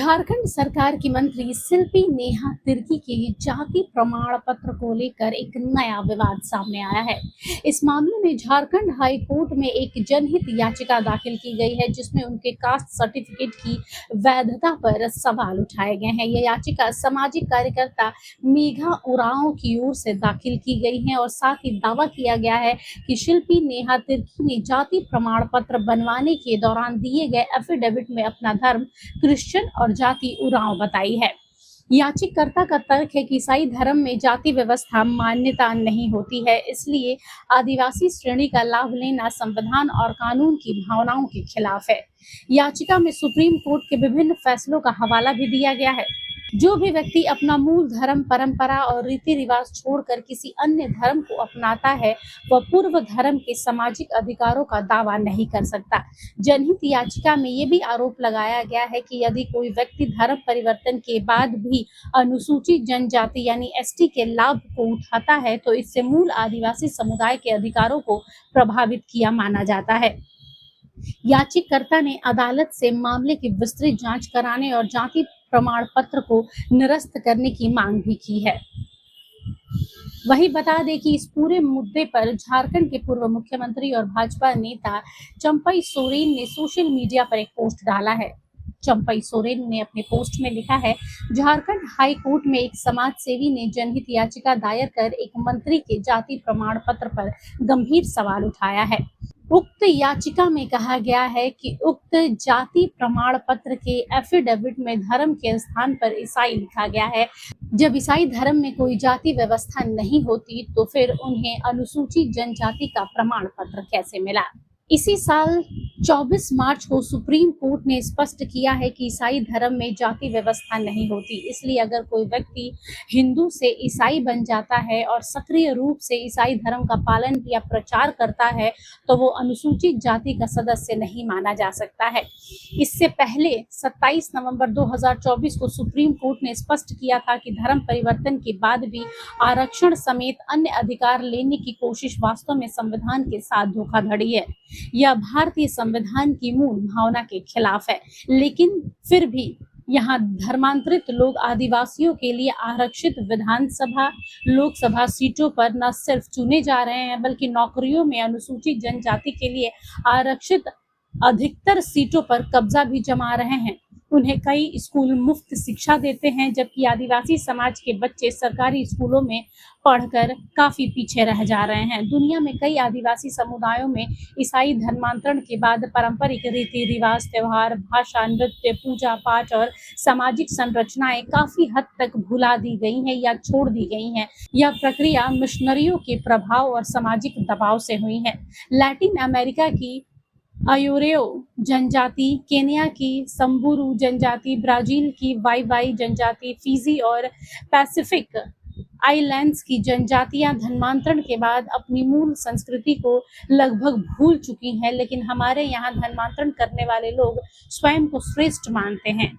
झारखंड सरकार की मंत्री शिल्पी नेहा तिर्की के जाति प्रमाण पत्र को लेकर एक नया विवाद सामने आया है। इस मामले में झारखंड हाई कोर्ट में एक जनहित याचिका दाखिल की गई है, जिसमें उनके कास्ट सर्टिफिकेट की वैधता पर सवाल उठाए गए हैं। यह याचिका सामाजिक कार्यकर्ता मेघा उरांव की ओर से दाखिल की गई है और साथ ही दावा किया गया है कि शिल्पी नेहा तिर्की ने जाति प्रमाण पत्र बनवाने के दौरान दिए गए एफिडेविट में अपना धर्म क्रिश्चियन और जाति उरांव बताई है। याचिकाकर्ता का तर्क है कि ईसाई धर्म में जाति व्यवस्था मान्यता नहीं होती है, इसलिए आदिवासी श्रेणी का लाभ लेना संविधान और कानून की भावनाओं के खिलाफ है। याचिका में सुप्रीम कोर्ट के विभिन्न फैसलों का हवाला भी दिया गया है। जो भी व्यक्ति अपना मूल धर्म, परंपरा और रीति रिवाज छोड़कर किसी अन्य धर्म को अपनाता है, वह पूर्व धर्म के सामाजिक अधिकारों का दावा नहीं कर सकता। जनहित याचिका में ये भी आरोप लगाया गया है कि यदि कोई व्यक्ति धर्म परिवर्तन के बाद भी अनुसूचित जनजाति यानी एसटी के लाभ को उठाता है, तो इससे मूल आदिवासी समुदाय के अधिकारों को प्रभावित किया माना जाता है। याचिकाकर्ता ने अदालत से मामले की विस्तृत जांच कराने और जाति प्रमाण पत्र को निरस्त करने की मांग भी की है। वहीं बता दें कि इस पूरे मुद्दे पर झारखंड के पूर्व मुख्यमंत्री और भाजपा नेता चंपई सोरेन ने सोशल मीडिया पर एक पोस्ट डाला है। चंपई सोरेन ने अपने पोस्ट में लिखा है, झारखंड हाई कोर्ट में एक समाज सेवी ने जनहित याचिका दायर कर एक मंत्री के जाति प्रमाण पत्र पर गंभीर सवाल उठाया है। उक्त याचिका में कहा गया है कि उक्त जाति प्रमाण पत्र के एफिडेविट में धर्म के स्थान पर ईसाई लिखा गया है। जब ईसाई धर्म में कोई जाति व्यवस्था नहीं होती, तो फिर उन्हें अनुसूचित जनजाति का प्रमाण पत्र कैसे मिला। इसी साल 24 मार्च को सुप्रीम कोर्ट ने स्पष्ट किया है कि ईसाई धर्म में जाति व्यवस्था नहीं होती, इसलिए अगर कोई व्यक्ति हिंदू से ईसाई बन जाता है और सक्रिय रूप से ईसाई धर्म का पालन या प्रचार करता है, तो वो अनुसूचित जाति का सदस्य नहीं माना जा सकता है। इससे पहले 27 नवंबर 2024 को सुप्रीम कोर्ट ने स्पष्ट किया था कि धर्म परिवर्तन के बाद भी आरक्षण समेत अन्य अधिकार लेने की कोशिश वास्तव में संविधान के साथ धोखाधड़ी है। यह भारतीय संविधान की मूल भावना के खिलाफ है। लेकिन फिर भी यहाँ धर्मांतरित लोग आदिवासियों के लिए आरक्षित विधानसभा, लोकसभा सीटों पर न सिर्फ चुने जा रहे हैं, बल्कि नौकरियों में अनुसूचित जनजाति के लिए आरक्षित अधिकतर सीटों पर कब्जा भी जमा रहे हैं। उन्हें कई स्कूल मुफ्त शिक्षा देते हैं, जबकि आदिवासी समाज के बच्चे सरकारी स्कूलों में पढ़कर काफी पीछे रह जा रहे हैं। दुनिया में कई आदिवासी समुदायों में ईसाई धर्मांतरण के बाद पारंपरिक रीति रिवाज, त्योहार, भाषा, नृत्य, पूजा पाठ और सामाजिक संरचनाएं काफी हद तक भुला दी गई हैं या छोड़ दी गई हैं। यह प्रक्रिया मिशनरियों के प्रभाव और सामाजिक दबाव से हुई है। लैटिन अमेरिका की आयोरेओ जनजाति, केन्या की संबुरू जनजाति, ब्राजील की वाई जनजाति, फिजी और पैसिफिक आइलैंड्स की जनजातियां धर्मांतरण के बाद अपनी मूल संस्कृति को लगभग भूल चुकी हैं, लेकिन हमारे यहाँ धर्मांतरण करने वाले लोग स्वयं को श्रेष्ठ मानते हैं।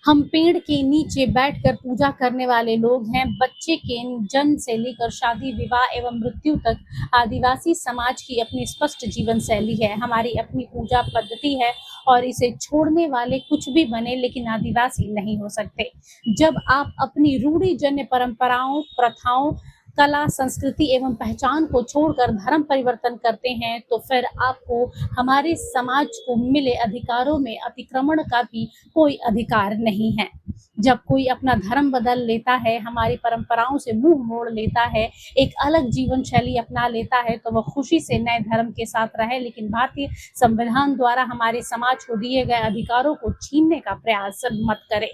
हम पेड़ के नीचे बैठकर पूजा करने वाले लोग हैं। बच्चे के जन्म से लेकर शादी, विवाह एवं मृत्यु तक आदिवासी समाज की अपनी स्पष्ट जीवन शैली है। हमारी अपनी पूजा पद्धति है और इसे छोड़ने वाले कुछ भी बने, लेकिन आदिवासी नहीं हो सकते। जब आप अपनी रूढ़िजन्य परंपराओं, प्रथाओं, कला, संस्कृति एवं पहचान को छोड़कर धर्म परिवर्तन करते हैं, तो फिर आपको हमारे समाज को मिले अधिकारों में अतिक्रमण का भी कोई अधिकार नहीं है। जब कोई अपना धर्म बदल लेता है, हमारी परंपराओं से मुंह मोड़ लेता है, एक अलग जीवन शैली अपना लेता है, तो वह खुशी से नए धर्म के साथ रहे, लेकिन भारतीय संविधान द्वारा हमारे समाज को दिए गए अधिकारों को छीनने का प्रयास मत करे।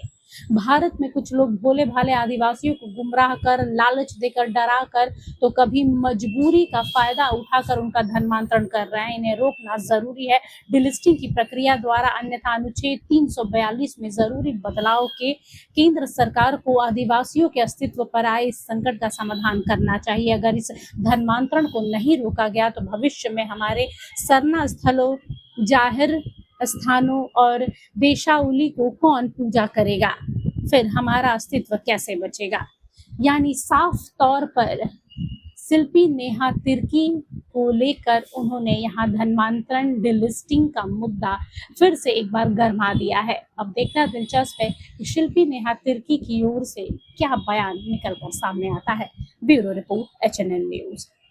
भारत में कुछ लोग भोले भाले आदिवासियों को गुमराह कर, लालच देकर, डरा कर, तो कभी मजबूरी का फायदा उठाकर उनका धर्मांतरण कर रहे हैं। इन्हें रोकना जरूरी है डिलिस्टिंग की प्रक्रिया द्वारा, अन्यथा अनुच्छेद 342 में जरूरी बदलाव के केंद्र सरकार को आदिवासियों के अस्तित्व पर आए इस संकट का समाधान करना चाहिए। अगर इस धर्मांतरण को नहीं रोका गया, तो भविष्य में हमारे सरना स्थलों, जाहिर स्थानों और देशावली को कौन पूजा करेगा, फिर हमारा अस्तित्व कैसे बचेगा। यानी साफ तौर पर शिल्पी नेहा तिर्की को लेकर उन्होंने यहाँ धर्मांतरण डिलिस्टिंग का मुद्दा फिर से एक बार गरमा दिया है। अब देखना दिलचस्प है कि शिल्पी नेहा तिर्की की ओर से क्या बयान निकलकर सामने आता है। Bureau report, HNN news.